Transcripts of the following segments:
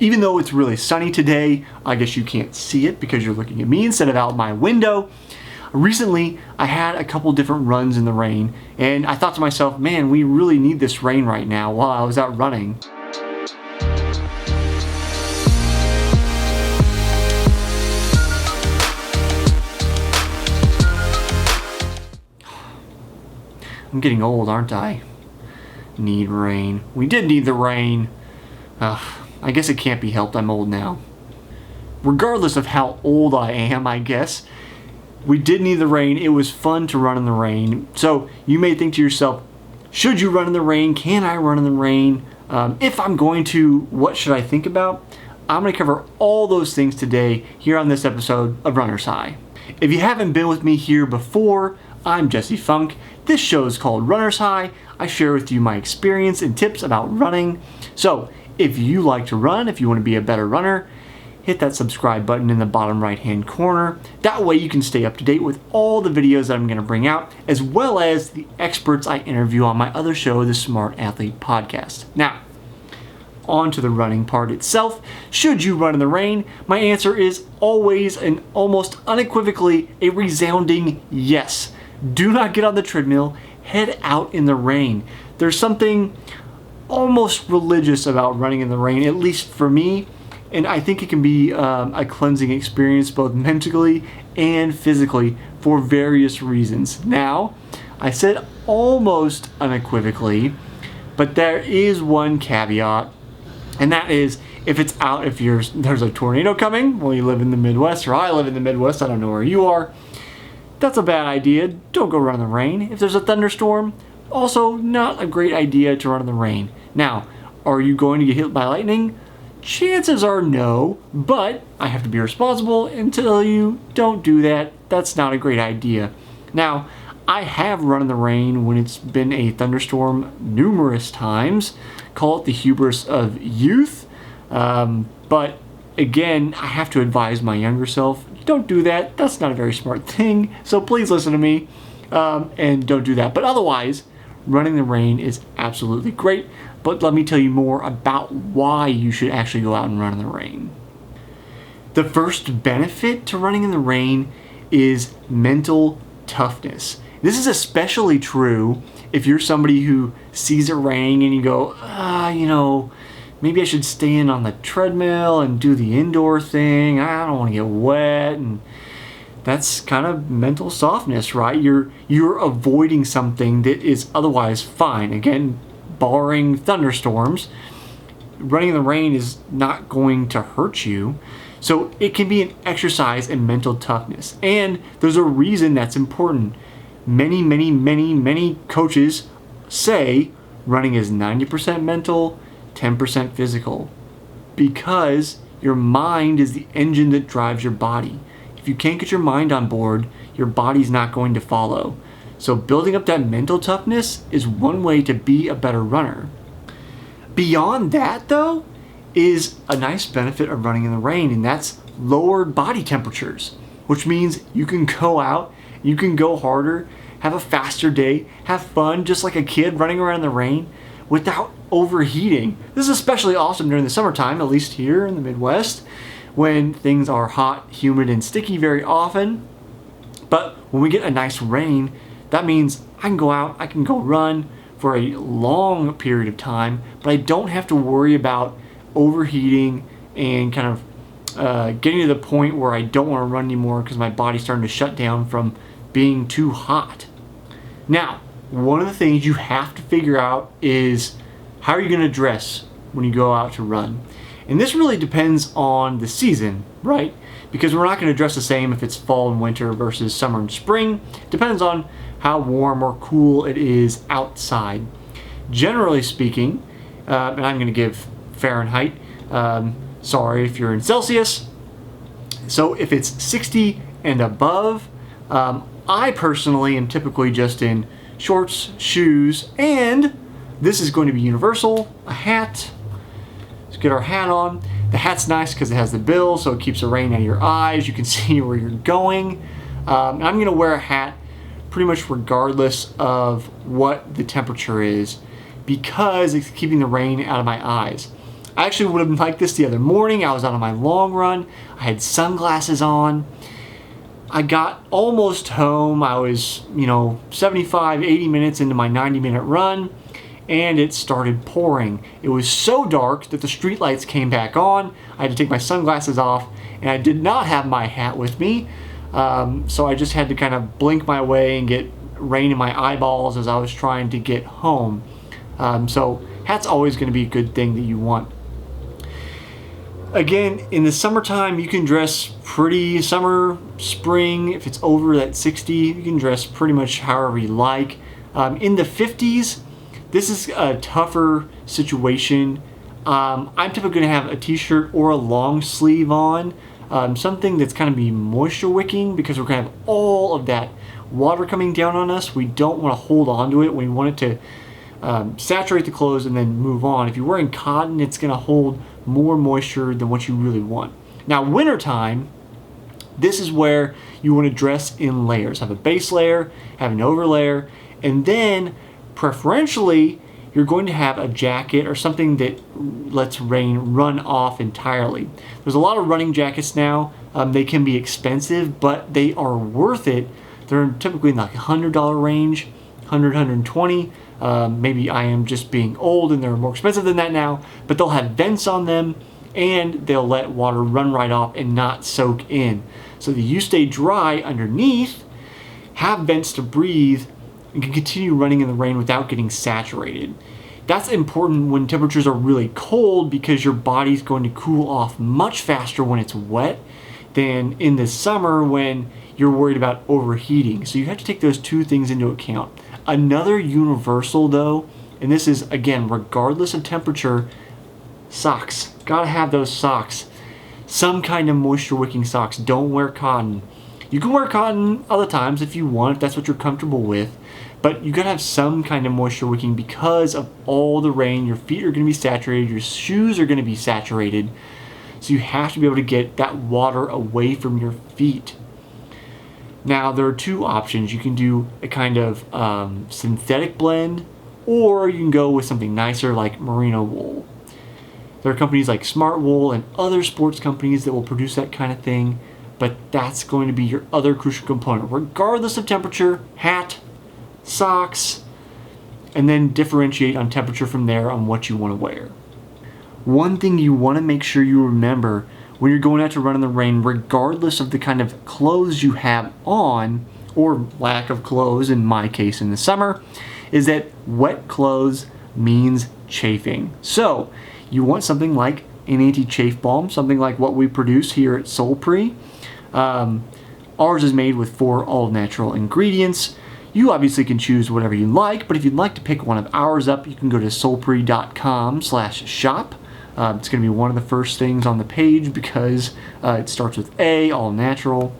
Even though it's really sunny today, I guess you can't see it because you're looking at me instead of out my window. Recently, I had a couple different runs in the rain, and I thought to myself, man, we really need this rain right now while I was out running. I'm getting old, aren't I? Need rain. We did need the rain. I guess it can't be helped, I'm old now. Regardless of how old I am, I guess, we did need the rain. It was fun to run in the rain. So you may think to yourself, should you run in the rain? Can I run in the rain? If I'm going to, what should I think about? I'm going to cover all those things today here on this episode of Runner's High. If you haven't been with me here before, I'm Jesse Funk. This show is called Runner's High. I share with you my experience and tips about running. So if you like to run, if you want to be a better runner, hit that subscribe button in the bottom right hand corner. That way you can stay up to date with all the videos that I'm going to bring out, as well as the experts I interview on my other show, the Smart Athlete Podcast. Now, on to the running part itself. Should you run in the rain? My answer is always and almost unequivocally a resounding yes. Do not get on the treadmill. Head out in the rain. There's something almost religious about running in the rain, at least for me. And I think it can be a cleansing experience both mentally and physically for various reasons. Now, I said almost unequivocally, but there is one caveat, and that is if there's a tornado coming, well, you live in the Midwest, or I live in the Midwest, I don't know where you are, that's a bad idea. Don't go run in the rain. If there's a thunderstorm, also not a great idea to run in the rain. Now, are you going to get hit by lightning? Chances are no, but I have to be responsible and tell you don't do that. That's not a great idea. Now, I have run in the rain when it's been a thunderstorm numerous times. Call it the hubris of youth. But again, I have to advise my younger self, don't do that. That's not a very smart thing. So please listen to me and don't do that. But otherwise, running in the rain is absolutely great. But let me tell you more about why you should actually go out and run in the rain. The first benefit to running in the rain is mental toughness. This is especially true if you're somebody who sees it raining and you go, maybe I should stay in on the treadmill and do the indoor thing. I don't want to get wet. And that's kind of mental softness, right? You're avoiding something that is otherwise fine. Again, barring thunderstorms, running in the rain is not going to hurt you. So it can be an exercise in mental toughness. And there's a reason that's important. Many coaches say running is 90% mental, 10% physical. Because your mind is the engine that drives your body. If you can't get your mind on board, your body's not going to follow. So building up that mental toughness is one way to be a better runner. Beyond that, though, is a nice benefit of running in the rain, and that's lowered body temperatures, which means you can go out, you can go harder, have a faster day, have fun, just like a kid running around in the rain without overheating. This is especially awesome during the summertime, at least here in the Midwest, when things are hot, humid, and sticky very often. But when we get a nice rain, that means I can go out, I can go run for a long period of time, but I don't have to worry about overheating and kind of getting to the point where I don't want to run anymore because my body's starting to shut down from being too hot. Now, one of the things you have to figure out is how are you going to dress when you go out to run? And this really depends on the season, right? Because we're not going to dress the same if it's fall and winter versus summer and spring. It depends on how warm or cool it is outside. Generally speaking, and I'm going to give Fahrenheit, sorry if you're in Celsius. So if it's 60 and above, I personally am typically just in shorts, shoes, and this is going to be universal, a hat. Let's get our hat on. The hat's nice because it has the bill, so it keeps the rain out of your eyes. You can see where you're going. And I'm going to wear a hat pretty much regardless of what the temperature is because it's keeping the rain out of my eyes. I actually would have liked this the other morning. I was out on my long run. I had sunglasses on. I got almost home. I was, 75, 80 minutes into my 90-minute run, and it started pouring. It was so dark that the street lights came back on. I had to take my sunglasses off, and I did not have my hat with me. So I just had to kind of blink my way and get rain in my eyeballs as I was trying to get home. So hat's always going to be a good thing that you want. Again, in the summertime, you can dress pretty summer, spring. If it's over that 60, you can dress pretty much however you like. In the 50s, this is a tougher situation. I'm typically going to have a t-shirt or a long sleeve on. Something that's kind of be moisture wicking, because we're going to have all of that water coming down on us. We don't want to hold on to it. We want it to saturate the clothes and then move on. If you're wearing cotton, it's going to hold more moisture than what you really want. Now, wintertime, this is where you want to dress in layers. Have a base layer, have an overlayer, and then preferentially you're going to have a jacket or something that lets rain run off entirely. There's a lot of running jackets now. They can be expensive, but they are worth it. They're typically in like $100 range, 100, 120. Maybe I am just being old and they're more expensive than that now, but they'll have vents on them and they'll let water run right off and not soak in. So that you stay dry underneath, have vents to breathe, and can continue running in the rain without getting saturated. That's important when temperatures are really cold, because your body's going to cool off much faster when it's wet than in the summer when you're worried about overheating. So you have to take those two things into account. Another universal though, and this is again regardless of temperature, socks. Gotta have those socks. Some kind of moisture wicking socks. Don't wear cotton. You can wear cotton other times if you want, if that's what you're comfortable with, but you gotta have some kind of moisture wicking because of all the rain. Your feet are gonna be saturated, your shoes are gonna be saturated, so you have to be able to get that water away from your feet. Now, there are two options. You can do a kind of synthetic blend, or you can go with something nicer like merino wool. There are companies like Smart Wool and other sports companies that will produce that kind of thing, but that's going to be your other crucial component. Regardless of temperature, hat, socks, and then differentiate on temperature from there on what you want to wear. One thing you want to make sure you remember when you're going out to run in the rain, regardless of the kind of clothes you have on, or lack of clothes in my case in the summer, is that wet clothes means chafing. So you want something like an AntiChafe Balm, something like what we produce here at Solpre. Ours is made with 4 all-natural ingredients. You obviously can choose whatever you like, but if you'd like to pick one of ours up, you can go to solpre.com/shop. It's going to be one of the first things on the page because it starts with A, all natural.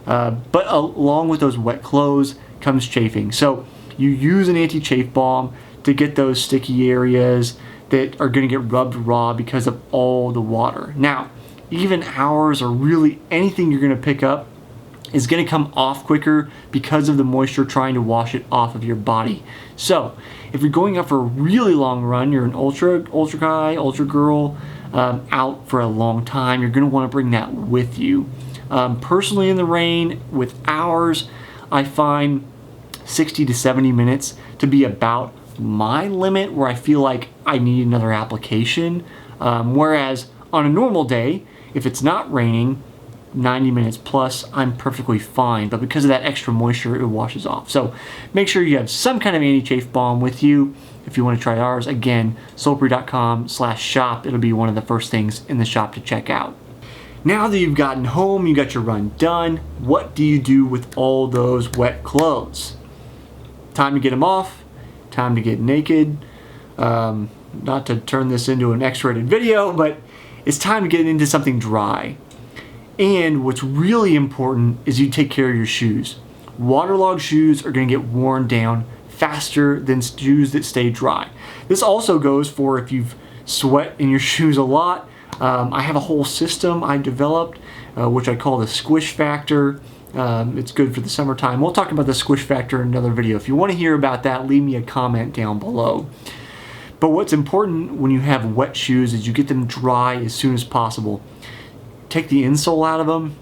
But along with those wet clothes comes chafing. So you use an AntiChafe Balm to get those sticky areas that are going to get rubbed raw because of all the water. Now, even ours, or really anything you're going to pick up, is going to come off quicker because of the moisture trying to wash it off of your body. So if you're going out for a really long run, you're an ultra guy, ultra girl, out for a long time, you're going to want to bring that with you. Personally, in the rain with ours, I find 60 to 70 minutes to be about my limit where I feel like I need another application. Whereas on a normal day, if it's not raining, 90 minutes plus, I'm perfectly fine, but because of that extra moisture, it washes off. So make sure you have some kind of AntiChafe Balm with you if you want to try ours. Again, solpre.com/shop. It'll be one of the first things in the shop to check out. Now that you've gotten home, you got your run done, what do you do with all those wet clothes? Time to get them off, time to get naked. Not to turn this into an X-rated video, but it's time to get into something dry. And what's really important is you take care of your shoes. Waterlogged shoes are going to get worn down faster than shoes that stay dry. This also goes for if you've sweat in your shoes a lot. I have a whole system I developed, which I call the squish factor. It's good for the summertime. We'll talk about the squish factor in another video. If you want to hear about that, leave me a comment down below. But what's important when you have wet shoes is you get them dry as soon as possible. Take the insole out of them,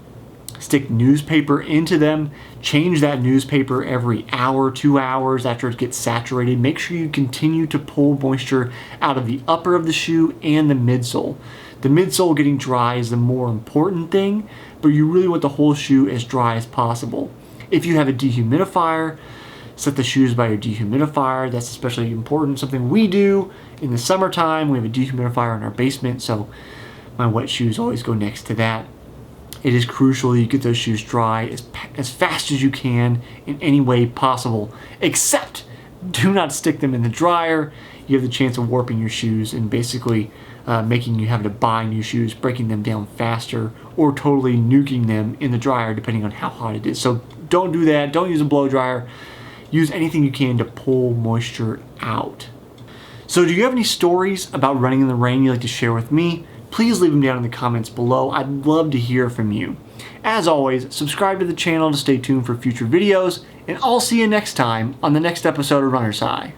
stick newspaper into them, change that newspaper every hour, 2 hours after it gets saturated. Make sure you continue to pull moisture out of the upper of the shoe and the midsole. The midsole getting dry is the more important thing, but you really want the whole shoe as dry as possible. If you have a dehumidifier, set the shoes by your dehumidifier. That's especially important. Something we do in the summertime. We have a dehumidifier in our basement, so my wet shoes always go next to that. It is crucial that you get those shoes dry as fast as you can in any way possible, except do not stick them in the dryer. You have the chance of warping your shoes and basically making you have to buy new shoes, breaking them down faster, or totally nuking them in the dryer depending on how hot it is. So don't do that. Don't use a blow dryer. Use anything you can to pull moisture out. So do you have any stories about running in the rain you'd like to share with me? Please leave them down in the comments below. I'd love to hear from you. As always, subscribe to the channel to stay tuned for future videos, and I'll see you next time on the next episode of Runner's High.